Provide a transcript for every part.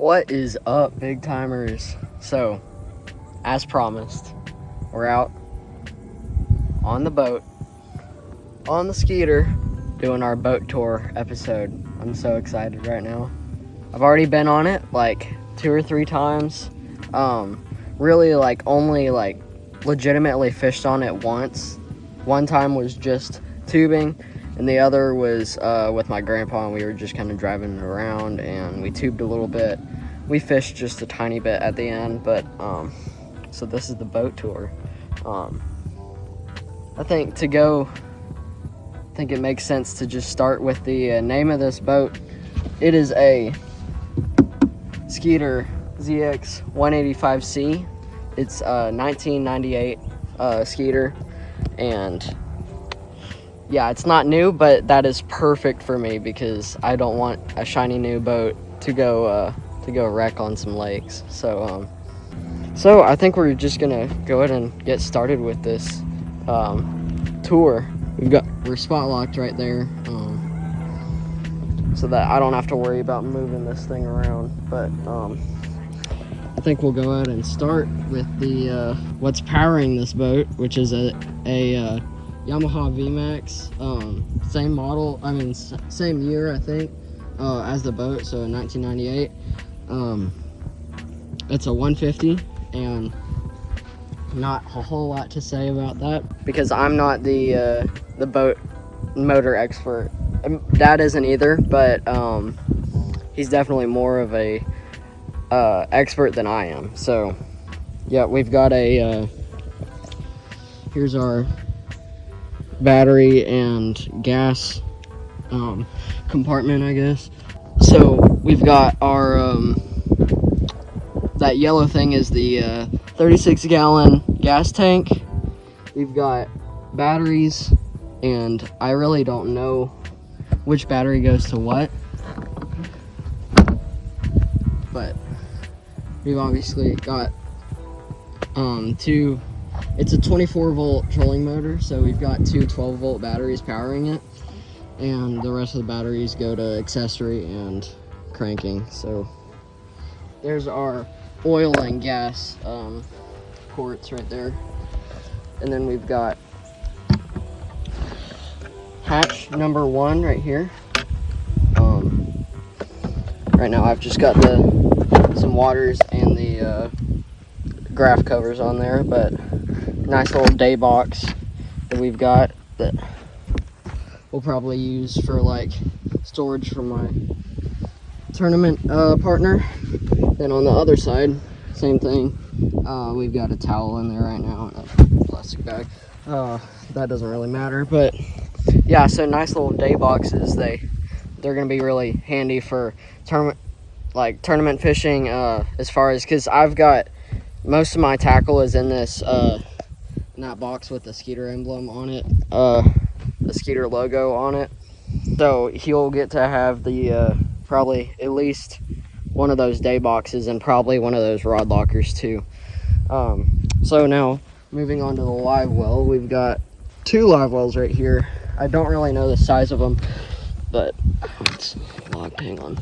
What is up, big timers? So, as promised, we're out on the boat, on the Skeeter, doing our boat tour episode. I'm so excited right now. I've already been on it like 2 or 3 times. Really only legitimately fished on it once. One time was just tubing, and the other was with my grandpa, and we were just kind of driving around, and we tubed a little bit. We fished just a tiny bit at the end, but so this is the boat tour. I think it makes sense to just start with the name of this boat. It is a Skeeter ZX185C. It's a 1998 Skeeter, and yeah, it's not new, but that is perfect for me because I don't want a shiny new boat to go wreck on some lakes. So I think we're just gonna go ahead and get started with this tour. We're spot locked right there, so that I don't have to worry about moving this thing around. But I think we'll go ahead and start with the what's powering this boat, which is a Yamaha VMAX, same model, same year I think, as the boat, so in 1998. It's a 150, and not a whole lot to say about that because I'm not the boat motor expert. Dad isn't either, but he's definitely more of a expert than I am. So yeah, we've got a here's our battery and gas compartment, I guess. So we've got our that yellow thing is the 36-gallon gas tank. We've got batteries, and I really don't know which battery goes to what, but we've obviously got two. It's a 24-volt trolling motor, so we've got 2 12-volt batteries powering it, and the rest of the batteries go to accessory and cranking. So there's our oil and gas ports right there, and then we've got hatch number 1 right here. Right now I've just got some waters and the graph covers on there, but nice little day box that we've got that we'll probably use for storage for my tournament partner. Then on the other side, same thing. We've got a towel in there right now and a plastic bag. That doesn't really matter, but yeah, so nice little day boxes. They're gonna be really handy for tournament fishing, as far as, because I've got most of my tackle is in this in that box with the Skeeter emblem on it, the Skeeter logo on it. So he'll get to have the probably at least one of those day boxes and probably one of those rod lockers too. So now moving on to the live well, we've got 2 live wells right here. I don't really know the size of them, but it's locked. Hang on.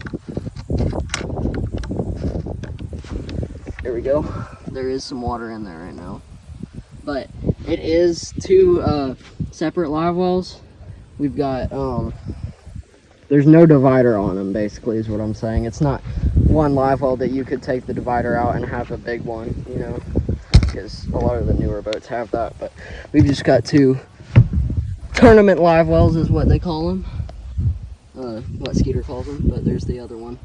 There we go. There is some water in there right now, but it is 2 separate live wells. We've got there's no divider on them, basically, is what I'm saying. It's not one live well that you could take the divider out and have a big one, you know, because a lot of the newer boats have that. But we've just got 2 tournament live wells is what they call them, what Skeeter calls them, but there's the other one.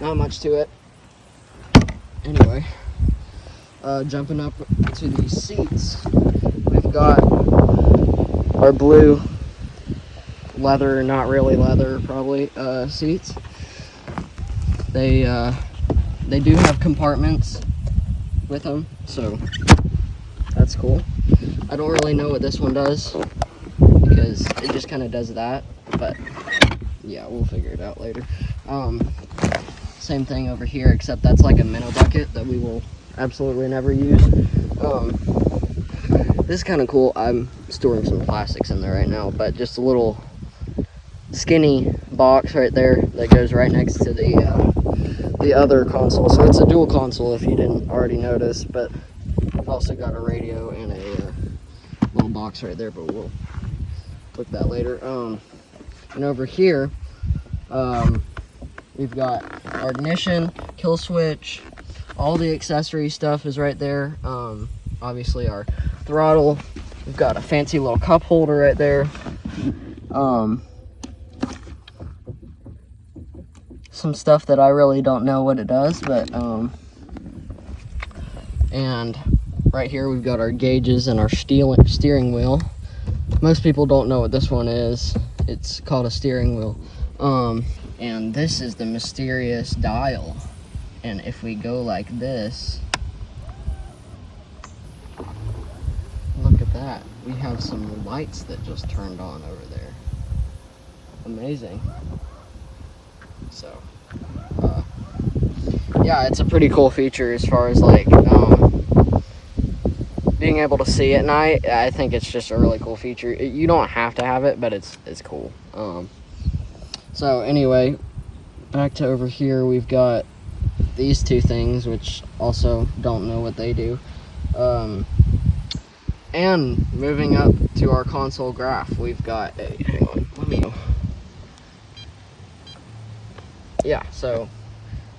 Not much to it. Anyway, jumping up to these seats, we've got our blue leather, not really leather, probably, seats. They do have compartments with them, so that's cool. I don't really know what this one does because it just kind of does that, but yeah, we'll figure it out later. Same thing over here, except that's like a minnow bucket that we will absolutely never use. This is kind of cool. I'm storing some plastics in there right now, but just a little skinny box right there that goes right next to the the other console. So it's a dual console if you didn't already notice, but we've also got a radio and a little box right there, but we'll look at that later. And over here, we've got our ignition, kill switch, all the accessory stuff is right there. Obviously our throttle, we've got a fancy little cup holder right there. Some stuff that I really don't know what it does, but and right here we've got our gauges and our steering wheel. Most people don't know what this one is. It's called a steering wheel. And this is the mysterious dial. And if we go like this, look at that. We have some lights that just turned on over there. Amazing. So, yeah, it's a pretty cool feature as far as like being able to see at night. I think it's just a really cool feature. You don't have to have it, but it's cool. So anyway, back to over here, we've got these two things, which also don't know what they do. And moving up to our console graph, we've got a, hang on, let me go. Yeah, so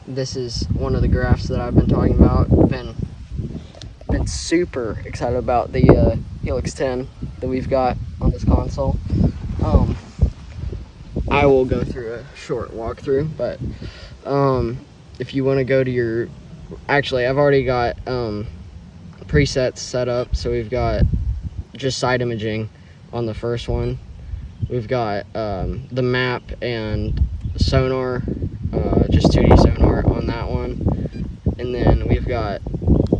this is one of the graphs that I've been talking about. Been super excited about the Helix 10 that we've got on this console. I will go through a short walkthrough, but if you want to go to your, actually I've already got presets set up. So we've got just side imaging on the first one. We've got the map and sonar, just 2D sonar on that one, and then we've got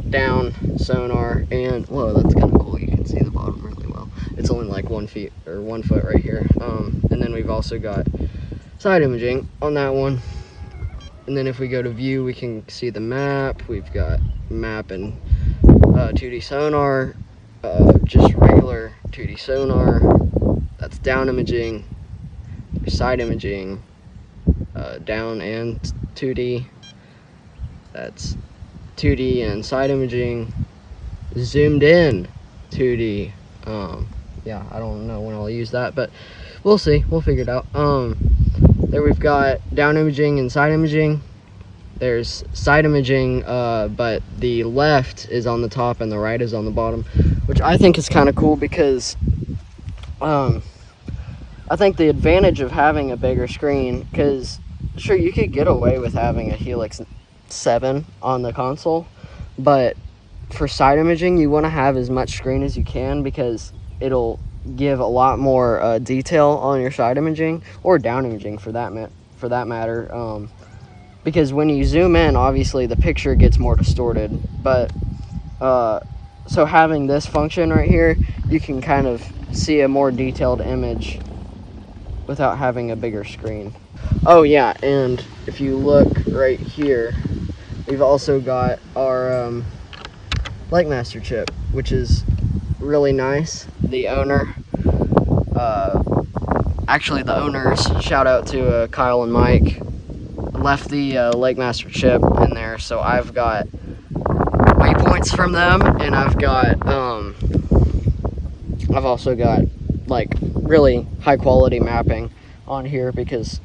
down sonar, and whoa, that's kind of cool. You can see the bottom really well. It's only like 1 foot right here. And then we've also got side imaging on that one. And then if we go to view, we can see the map. We've got map and 2D sonar, just regular 2D sonar. That's down imaging, side imaging, down and 2D. That's 2D and side imaging, zoomed in 2D. Yeah, I don't know when I'll use that, but we'll see. We'll figure it out. There we've got down imaging and side imaging. There's side imaging, but the left is on the top and the right is on the bottom, which I think is kind of cool because I think the advantage of having a bigger screen, because sure, you could get away with having a Helix 7 on the console, but for side imaging, you want to have as much screen as you can because it'll give a lot more detail on your side imaging, or down imaging for that matter. Because when you zoom in, obviously the picture gets more distorted, but so having this function right here, you can kind of see a more detailed image without having a bigger screen. Oh yeah, and if you look right here, we've also got our LakeMaster chip, which is really nice. The owner, actually the owners, shout out to Kyle and Mike, left the LakeMaster chip in there, so I've got waypoints from them, and I've also got like really high quality mapping on here, because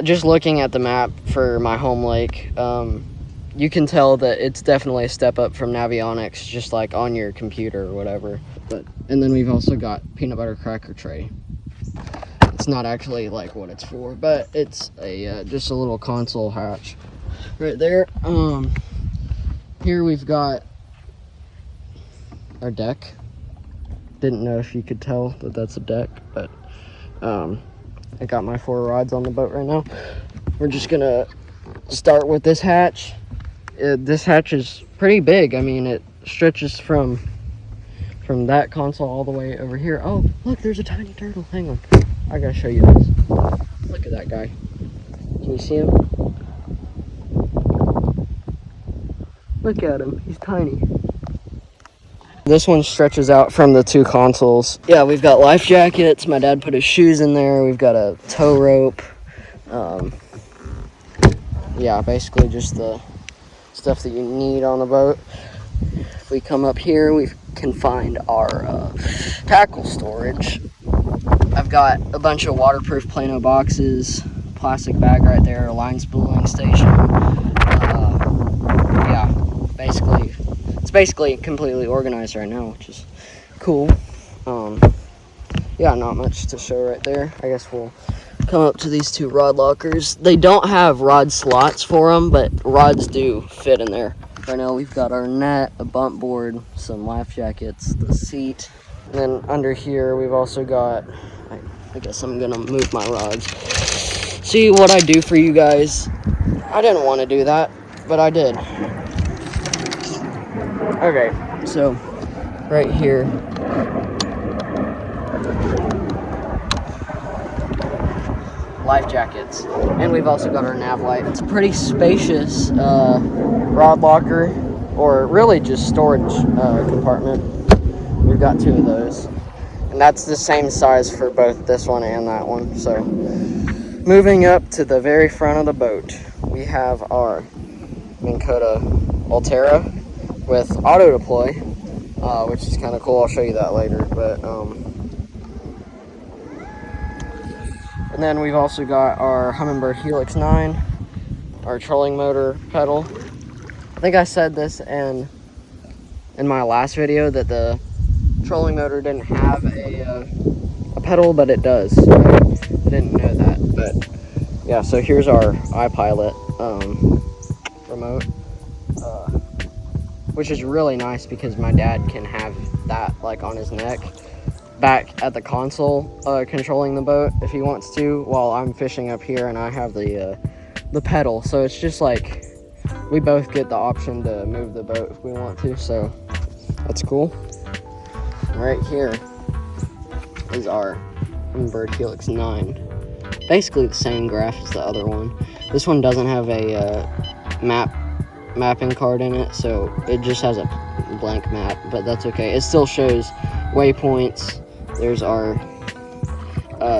just looking at the map for my home lake, you can tell that it's definitely a step up from Navionics, just like on your computer or whatever. And then we've also got peanut butter cracker tray. It's not actually like what it's for, but it's a just a little console hatch right there. Here we've got our deck. Didn't know if you could tell that that's a deck, but I got my 4 rods on the boat right now. We're just gonna start with this hatch. This hatch is pretty big. I mean, it stretches from that console all the way over here. Oh, look, there's a tiny turtle. Hang on, I gotta show you this. Look at that guy. Can you see him? Look at him, he's tiny. This one stretches out from the 2 consoles. Yeah, we've got life jackets. My dad put his shoes in there. We've got a tow rope. yeah, basically just the stuff that you need on the boat. If we come up here, we can find our tackle storage. I've got a bunch of waterproof Plano boxes, plastic bag right there, a line spooling station. Yeah, basically, it's basically completely organized right now, which is cool. Yeah, not much to show right there. I guess we'll come up to these two rod lockers. They don't have rod slots for them, but rods do fit in there. Right now we've got our net, a bump board, some life jackets, the seat. And then under here we've also got, I guess I'm gonna move my rods. See what I do for you guys. I didn't want to do that, but I did. Okay, so right here, life jackets, and we've also got our nav light. It's a pretty spacious rod locker, or really just storage compartment. We've got two of those, and that's the same size for both this one and that one. So moving up to the very front of the boat, we have our Minn Kota Ulterra with auto deploy, which is kind of cool. I'll show you that later, but and then we've also got our Humminbird Helix 9, our trolling motor pedal. I think I said this in my last video that the trolling motor didn't have a pedal, but it does. I didn't know that, but yeah. So here's our iPilot remote, which is really nice because my dad can have that like on his neck, back at the console, controlling the boat if he wants to, while I'm fishing up here and I have the pedal. So it's just like we both get the option to move the boat if we want to, so that's cool. Right here is our Humminbird Helix 9. Basically the same graph as the other one. This one doesn't have a mapping card in it, so it just has a blank map, but that's okay. It still shows waypoints. There's our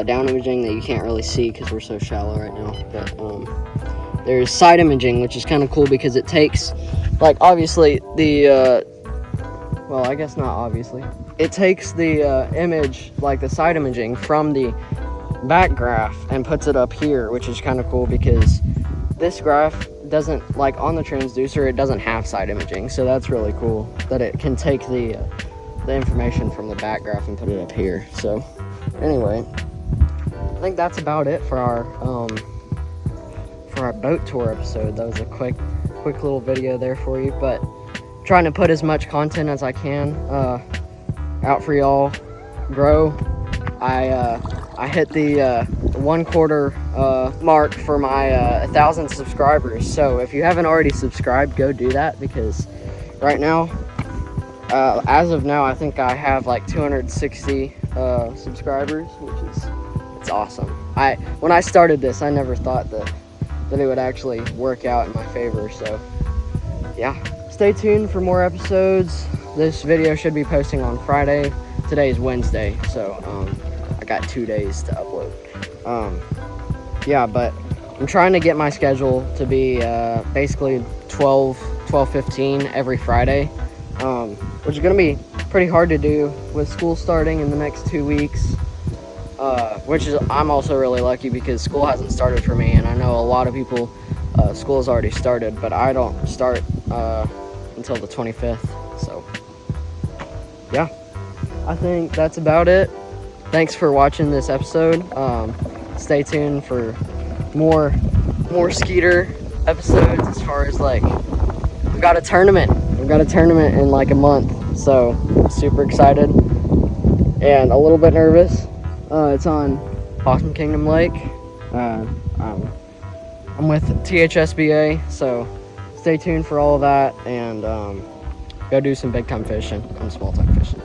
down imaging that you can't really see because we're so shallow right now, but there's side imaging, which is kind of cool because it takes, like, obviously the well, I guess not obviously, it takes the image, like the side imaging from the back graph and puts it up here, which is kind of cool because this graph doesn't, like on the transducer, it doesn't have side imaging, so that's really cool that it can take the information from the back graph and put it up here. So anyway, I think that's about it for our boat tour episode. That was a quick little video there for you, but I'm trying to put as much content as I can out for y'all. Grow. I hit the 1/4 mark for my 1,000 subscribers, so if you haven't already subscribed, go do that, because right now, as of now, I think I have like 260 subscribers, which is, it's awesome. When I started this, I never thought that it would actually work out in my favor, so yeah. Stay tuned for more episodes. This video should be posting on Friday. Today is Wednesday, so I got 2 days to upload. Yeah, but I'm trying to get my schedule to be basically 12:15 every Friday, which is going to be pretty hard to do with school starting in the next 2 weeks, which is, I'm also really lucky because school hasn't started for me, and I know a lot of people, school has already started, but I don't start until the 25th, so yeah, I think that's about it. Thanks for watching this episode. Stay tuned for more Skeeter episodes, as far as, like, we've got a tournament in like a month, so I'm super excited and a little bit nervous. It's on Possum Kingdom Lake. I'm with THSBA, so stay tuned for all of that, and go do some big time fishing and small time fishing.